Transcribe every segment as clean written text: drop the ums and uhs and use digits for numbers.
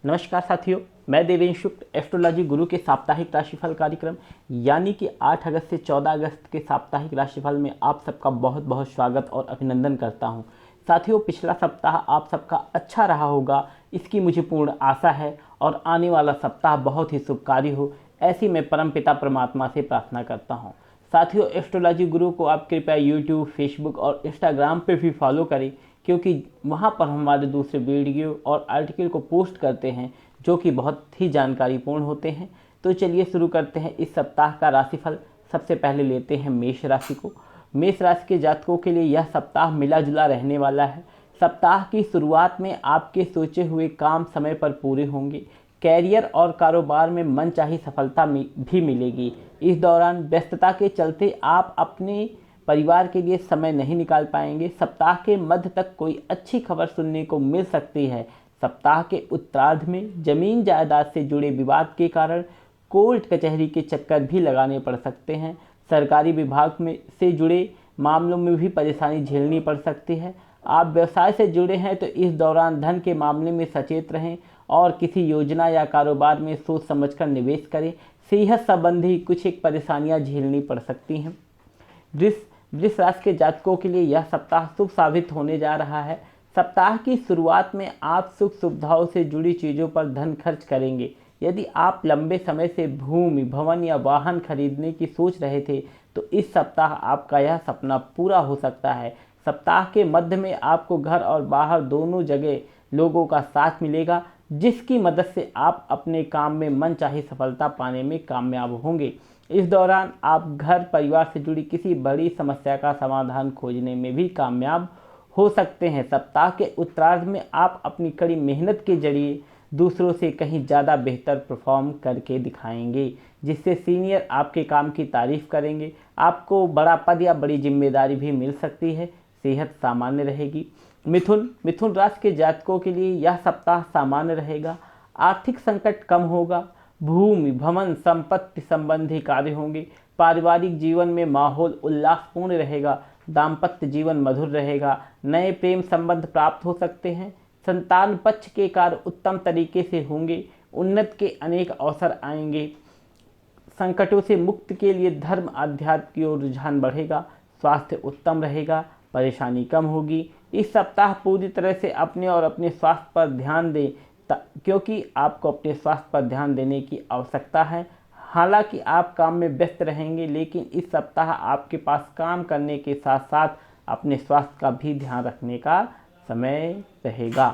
नमस्कार साथियों, मैं देवेंश शुक्ल एस्ट्रोलॉजी गुरु के साप्ताहिक राशिफल कार्यक्रम यानी कि 8 अगस्त से 14 अगस्त के साप्ताहिक राशिफल में आप सबका बहुत बहुत स्वागत और अभिनंदन करता हूं। साथियों, पिछला सप्ताह आप सबका अच्छा रहा होगा, इसकी मुझे पूर्ण आशा है और आने वाला सप्ताह बहुत ही शुभकारी हो, ऐसी मैं परमपिता परमात्मा से प्रार्थना करता हूँ। साथियों, एस्ट्रोलॉजी गुरु को आप कृपया यूट्यूब, फेसबुक और इंस्टाग्राम पे भी फॉलो करें, क्योंकि वहाँ पर हम हमारे दूसरे वीडियो और आर्टिकल को पोस्ट करते हैं जो कि बहुत ही जानकारीपूर्ण होते हैं। तो चलिए शुरू करते हैं इस सप्ताह का राशिफल। सबसे पहले लेते हैं मेष राशि को। मेष राशि के जातकों के लिए यह सप्ताह मिला जुला रहने वाला है। सप्ताह की शुरुआत में आपके सोचे हुए काम समय पर पूरे होंगे। कैरियर और कारोबार में मनचाही सफलता भी मिलेगी। इस दौरान व्यस्तता के चलते आप अपने परिवार के लिए समय नहीं निकाल पाएंगे। सप्ताह के मध्य तक कोई अच्छी खबर सुनने को मिल सकती है। सप्ताह के उत्तरार्ध में जमीन जायदाद से जुड़े विवाद के कारण कोर्ट कचहरी के चक्कर भी लगाने पड़ सकते हैं। सरकारी विभाग में से जुड़े मामलों में भी परेशानी झेलनी पड़ सकती है। आप व्यवसाय से जुड़े हैं तो इस दौरान धन के मामले में सचेत रहें और किसी योजना या कारोबार में सोच समझकर निवेश करें। सेहत संबंधी कुछ एक परेशानियां झेलनी पड़ सकती हैं। वृष राशि के जातकों के लिए यह सप्ताह शुभ साबित होने जा रहा है। सप्ताह की शुरुआत में आप सुख सुविधाओं से जुड़ी चीज़ों पर धन खर्च करेंगे। यदि आप लंबे समय से भूमि, भवन या वाहन खरीदने की सोच रहे थे तो इस सप्ताह आपका यह सपना पूरा हो सकता है। सप्ताह के मध्य में आपको घर और बाहर दोनों जगह लोगों का साथ मिलेगा, जिसकी मदद से आप अपने काम में मनचाही सफलता पाने में कामयाब होंगे। इस दौरान आप घर परिवार से जुड़ी किसी बड़ी समस्या का समाधान खोजने में भी कामयाब हो सकते हैं। सप्ताह के उत्तरार्ध में आप अपनी कड़ी मेहनत के जरिए दूसरों से कहीं ज़्यादा बेहतर परफॉर्म करके दिखाएंगे, जिससे सीनियर आपके काम की तारीफ करेंगे। आपको बड़ा पद या बड़ी जिम्मेदारी भी मिल सकती है। सेहत सामान्य रहेगी। मिथुन राशि के जातकों के लिए यह सप्ताह सामान्य रहेगा। आर्थिक संकट कम होगा। भूमि, भवन, संपत्ति संबंधी कार्य होंगे। पारिवारिक जीवन में माहौल उल्लासपूर्ण रहेगा। दाम्पत्य जीवन मधुर रहेगा। नए प्रेम संबंध प्राप्त हो सकते हैं। संतान पक्ष के कार्य उत्तम तरीके से होंगे। उन्नति के अनेक अवसर आएंगे। संकटों से मुक्ति के लिए धर्म अध्यात्म की ओर रुझान बढ़ेगा। स्वास्थ्य उत्तम रहेगा। परेशानी कम होगी। इस सप्ताह पूरी तरह से अपने और अपने स्वास्थ्य पर ध्यान दें, क्योंकि आपको अपने स्वास्थ्य पर ध्यान देने की आवश्यकता है। हालांकि आप काम में व्यस्त रहेंगे, लेकिन इस सप्ताह आपके पास काम करने के साथ साथ अपने स्वास्थ्य का भी ध्यान रखने का समय रहेगा।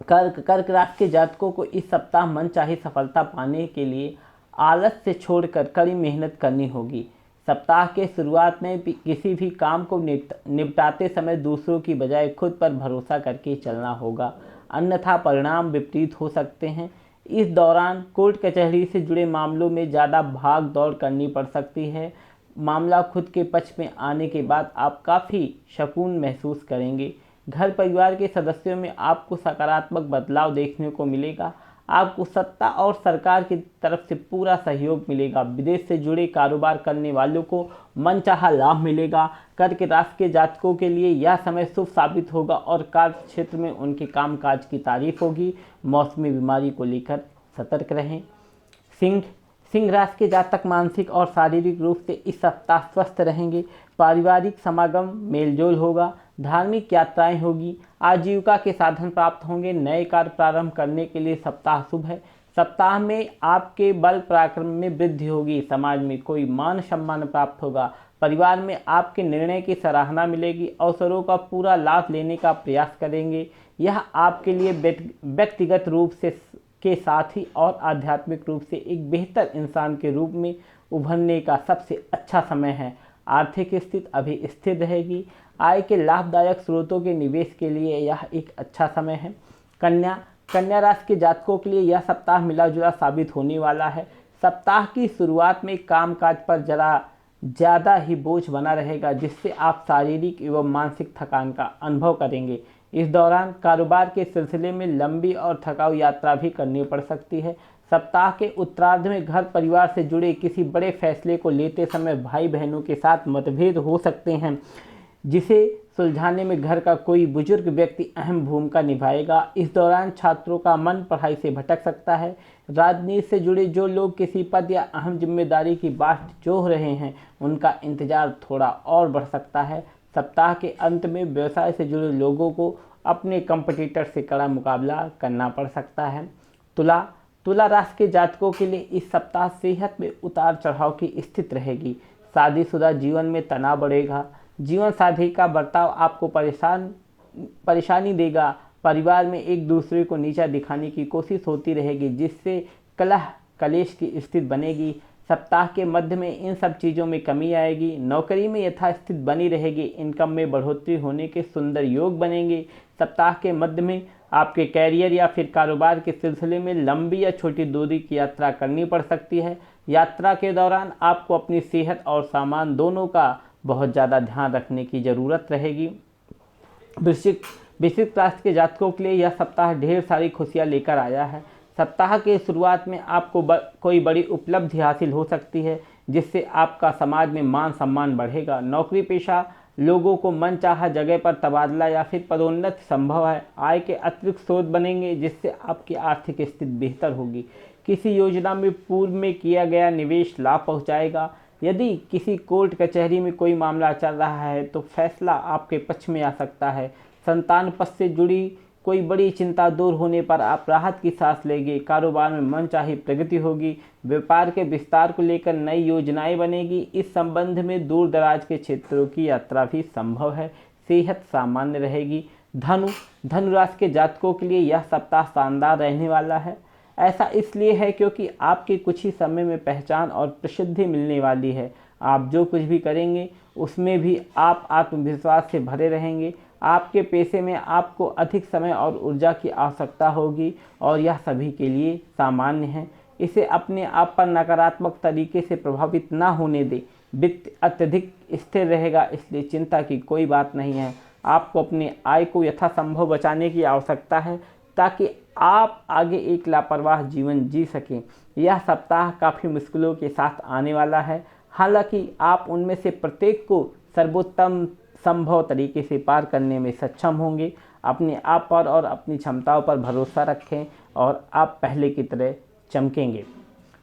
कर्क राशि के जातकों को इस सप्ताह मनचाही सफलता पाने के लिए आलस से छोड़कर कड़ी मेहनत करनी होगी। सप्ताह के शुरुआत में किसी भी काम को निपटाते समय दूसरों की बजाय खुद पर भरोसा करके चलना होगा, अन्यथा परिणाम विपरीत हो सकते हैं। इस दौरान कोर्ट कचहरी से जुड़े मामलों में ज़्यादा भाग दौड़ करनी पड़ सकती है। मामला खुद के पक्ष में आने के बाद आप काफ़ी सुकून महसूस करेंगे। घर परिवार के सदस्यों में आपको सकारात्मक बदलाव देखने को मिलेगा। आपको सत्ता और सरकार की तरफ से पूरा सहयोग मिलेगा। विदेश से जुड़े कारोबार करने वालों को मनचाहा लाभ मिलेगा। कर्क राशि के जातकों के लिए यह समय शुभ साबित होगा और कार्य क्षेत्र में उनके कामकाज की तारीफ होगी। मौसमी बीमारी को लेकर सतर्क रहें। सिंह राशि के जातक मानसिक और शारीरिक रूप से इस सप्ताह स्वस्थ रहेंगे। पारिवारिक समागम मेलजोल होगा। धार्मिक यात्राएं होगी। आजीविका के साधन प्राप्त होंगे। नए कार्य प्रारंभ करने के लिए सप्ताह शुभ है। सप्ताह में आपके बल पराक्रम में वृद्धि होगी। समाज में कोई मान सम्मान प्राप्त होगा। परिवार में आपके निर्णय की सराहना मिलेगी। अवसरों का पूरा लाभ लेने का प्रयास करेंगे। यह आपके लिए व्यक्तिगत रूप से के साथ ही और आध्यात्मिक रूप से एक बेहतर इंसान के रूप में उभरने का सबसे अच्छा समय है। आर्थिक स्थिति अभी स्थिर रहेगी। आय के लाभदायक स्रोतों के निवेश के लिए यह एक अच्छा समय है। कन्या राशि के जातकों के लिए यह सप्ताह मिला जुला साबित होने वाला है। सप्ताह की शुरुआत में कामकाज पर जरा ज़्यादा ही बोझ बना रहेगा, जिससे आप शारीरिक एवं मानसिक थकान का अनुभव करेंगे। इस दौरान कारोबार के सिलसिले में लंबी और थकाऊ यात्रा भी करनी पड़ सकती है। सप्ताह के उत्तरार्ध में घर परिवार से जुड़े किसी बड़े फैसले को लेते समय भाई बहनों के साथ मतभेद हो सकते हैं, जिसे सुलझाने में घर का कोई बुजुर्ग व्यक्ति अहम भूमिका निभाएगा। इस दौरान छात्रों का मन पढ़ाई से भटक सकता है। राजनीति से जुड़े जो लोग किसी पद या अहम जिम्मेदारी की बाट जोह रहे हैं, उनका इंतजार थोड़ा और बढ़ सकता है। सप्ताह के अंत में व्यवसाय से जुड़े लोगों को अपने कंपटीटर से कड़ा मुकाबला करना पड़ सकता है। तुला राशि के जातकों के लिए इस सप्ताह सेहत में उतार चढ़ाव की स्थिति रहेगी। शादीशुदा जीवन में तनाव बढ़ेगा। जीवन साथी का बर्ताव आपको परेशानी देगा। परिवार में एक दूसरे को नीचा दिखाने की कोशिश होती रहेगी, जिससे कलह कलेश की स्थिति बनेगी। सप्ताह के मध्य में इन सब चीज़ों में कमी आएगी। नौकरी में यथास्थिति बनी रहेगी। इनकम में बढ़ोतरी होने के सुंदर योग बनेंगे। सप्ताह के मध्य में आपके कैरियर या फिर कारोबार के सिलसिले में लंबी या छोटी दूरी की यात्रा करनी पड़ सकती है। यात्रा के दौरान आपको अपनी सेहत और सामान दोनों का बहुत ज़्यादा ध्यान रखने की ज़रूरत रहेगी। वृश्चिक राशि के जातकों के लिए यह सप्ताह ढेर सारी खुशियाँ लेकर आया है। सप्ताह के शुरुआत में आपको कोई बड़ी उपलब्धि हासिल हो सकती है, जिससे आपका समाज में मान सम्मान बढ़ेगा। नौकरी पेशा लोगों को मनचाहा जगह पर तबादला या फिर पदोन्नति संभव है। आय के अतिरिक्त स्रोत बनेंगे, जिससे आपकी आर्थिक स्थिति बेहतर होगी। किसी योजना में पूर्व में किया गया निवेश लाभ पहुंचाएगा। यदि किसी कोर्ट कचहरी में कोई मामला चल रहा है तो फैसला आपके पक्ष में आ सकता है। संतान पक्ष से जुड़ी कोई बड़ी चिंता दूर होने पर आप राहत की सांस लेंगे। कारोबार में मनचाही प्रगति होगी। व्यापार के विस्तार को लेकर नई योजनाएं बनेगी। इस संबंध में दूर दराज के क्षेत्रों की यात्रा भी संभव है। सेहत सामान्य रहेगी। धनु राशि के जातकों के लिए यह सप्ताह शानदार रहने वाला है। ऐसा इसलिए है क्योंकि आपके कुछ ही समय में पहचान और प्रसिद्धि मिलने वाली है। आप जो कुछ भी करेंगे उसमें भी आप आत्मविश्वास से भरे रहेंगे। आपके पेशे में आपको अधिक समय और ऊर्जा की आवश्यकता होगी और यह सभी के लिए सामान्य है। इसे अपने आप पर नकारात्मक तरीके से प्रभावित ना होने दें। वित्त अत्यधिक स्थिर रहेगा, इसलिए चिंता की कोई बात नहीं है। आपको अपने आय को यथासंभव बचाने की आवश्यकता है, ताकि आप आगे एक लापरवाह जीवन जी सकें। यह सप्ताह काफ़ी मुश्किलों के साथ आने वाला है, हालांकि आप उनमें से प्रत्येक को सर्वोत्तम संभव तरीके से पार करने में सक्षम होंगे। अपने आप पर और अपनी क्षमताओं पर भरोसा रखें और आप पहले की तरह चमकेंगे।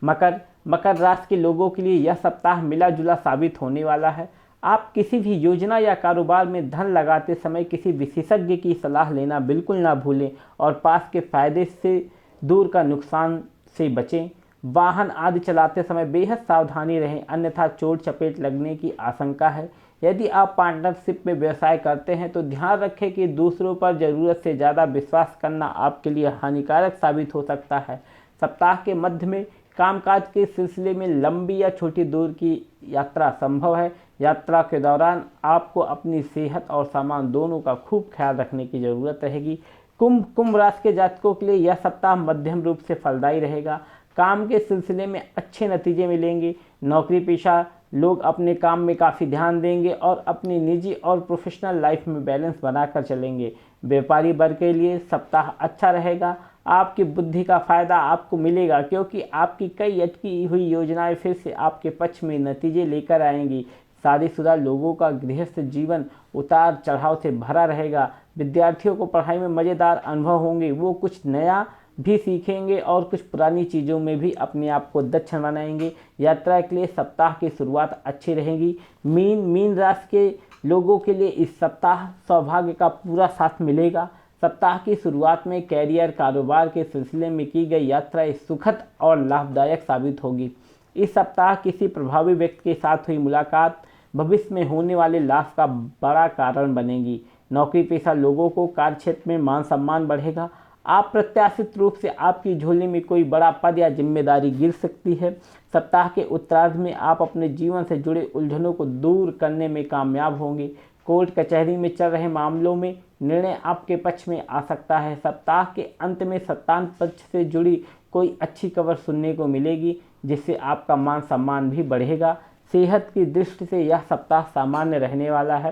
मकर राशि के लोगों के लिए यह सप्ताह मिला जुला साबित होने वाला है। आप किसी भी योजना या कारोबार में धन लगाते समय किसी विशेषज्ञ की सलाह लेना बिल्कुल ना भूलें और पास के फायदे से दूर का नुकसान से बचें। वाहन आदि चलाते समय बेहद सावधानी रहें, अन्यथा चोट चपेट लगने की आशंका है। यदि आप पार्टनरशिप में व्यवसाय करते हैं तो ध्यान रखें कि दूसरों पर ज़रूरत से ज़्यादा विश्वास करना आपके लिए हानिकारक साबित हो सकता है। सप्ताह के मध्य में कामकाज के सिलसिले में लंबी या छोटी दूर की यात्रा संभव है। यात्रा के दौरान आपको अपनी सेहत और सामान दोनों का खूब ख्याल रखने की ज़रूरत रहेगी। कुंभ राशि के जातकों के लिए यह सप्ताह मध्यम रूप से फलदायी रहेगा। काम के सिलसिले में अच्छे नतीजे मिलेंगे। नौकरी पेशा लोग अपने काम में काफ़ी ध्यान देंगे और अपनी निजी और प्रोफेशनल लाइफ में बैलेंस बनाकर चलेंगे। व्यापारी वर्ग के लिए सप्ताह अच्छा रहेगा। आपकी बुद्धि का फ़ायदा आपको मिलेगा, क्योंकि आपकी कई अटकी हुई योजनाएं फिर से आपके पक्ष में नतीजे लेकर आएंगी। शादीशुदा लोगों का गृहस्थ जीवन उतार चढ़ाव से भरा रहेगा। विद्यार्थियों को पढ़ाई में मज़ेदार अनुभव होंगे। वो कुछ नया भी सीखेंगे और कुछ पुरानी चीज़ों में भी अपने आप को दक्ष बनाएंगे। यात्रा के लिए सप्ताह की शुरुआत अच्छी रहेगी। मीन राशि के लोगों के लिए इस सप्ताह सौभाग्य का पूरा साथ मिलेगा। सप्ताह की शुरुआत में कैरियर कारोबार के सिलसिले में की गई यात्रा सुखद और लाभदायक साबित होगी। इस सप्ताह किसी प्रभावी व्यक्ति के साथ हुई मुलाकात भविष्य में होने वाले लाभ का बड़ा कारण बनेगी। नौकरी पेशा लोगों को कार्य क्षेत्र में मान सम्मान बढ़ेगा। अप्रत्याशित रूप से आपकी झोली में कोई बड़ा पद या जिम्मेदारी गिर सकती है। सप्ताह के उत्तरार्ध में आप अपने जीवन से जुड़े उलझनों को दूर करने में कामयाब होंगे। कोर्ट कचहरी में चल रहे मामलों में निर्णय आपके पक्ष में आ सकता है। सप्ताह के अंत में संतान पक्ष से जुड़ी कोई अच्छी खबर सुनने को मिलेगी, जिससे आपका मान सम्मान भी बढ़ेगा। सेहत की दृष्टि से यह सप्ताह सामान्य रहने वाला है।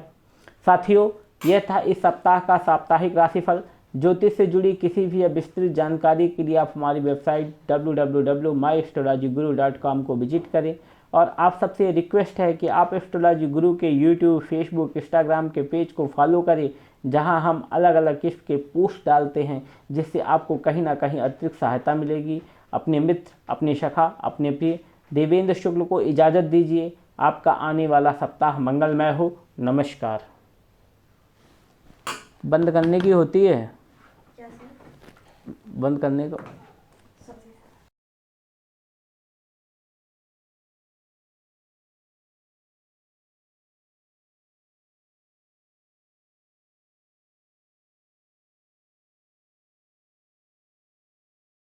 साथियों, यह था इस सप्ताह का साप्ताहिक राशिफल। ज्योतिष से जुड़ी किसी भी विस्तृत जानकारी के लिए आप हमारी वेबसाइट www.myastrologyguru.com को विजिट करें और आप सबसे रिक्वेस्ट है कि आप एस्ट्रोलॉजी गुरु के यूट्यूब, फेसबुक, इंस्टाग्राम के पेज को फॉलो करें, जहां हम अलग अलग किस्म के पोस्ट डालते हैं, जिससे आपको कहीं ना कहीं अतिरिक्त सहायता मिलेगी। अपने मित्र, अपने सखा, अपने प्रिय देवेंद्र शुक्ल को इजाज़त दीजिए। आपका आने वाला सप्ताह मंगलमय हो। नमस्कार। बंद करने की होती है, बंद करने को।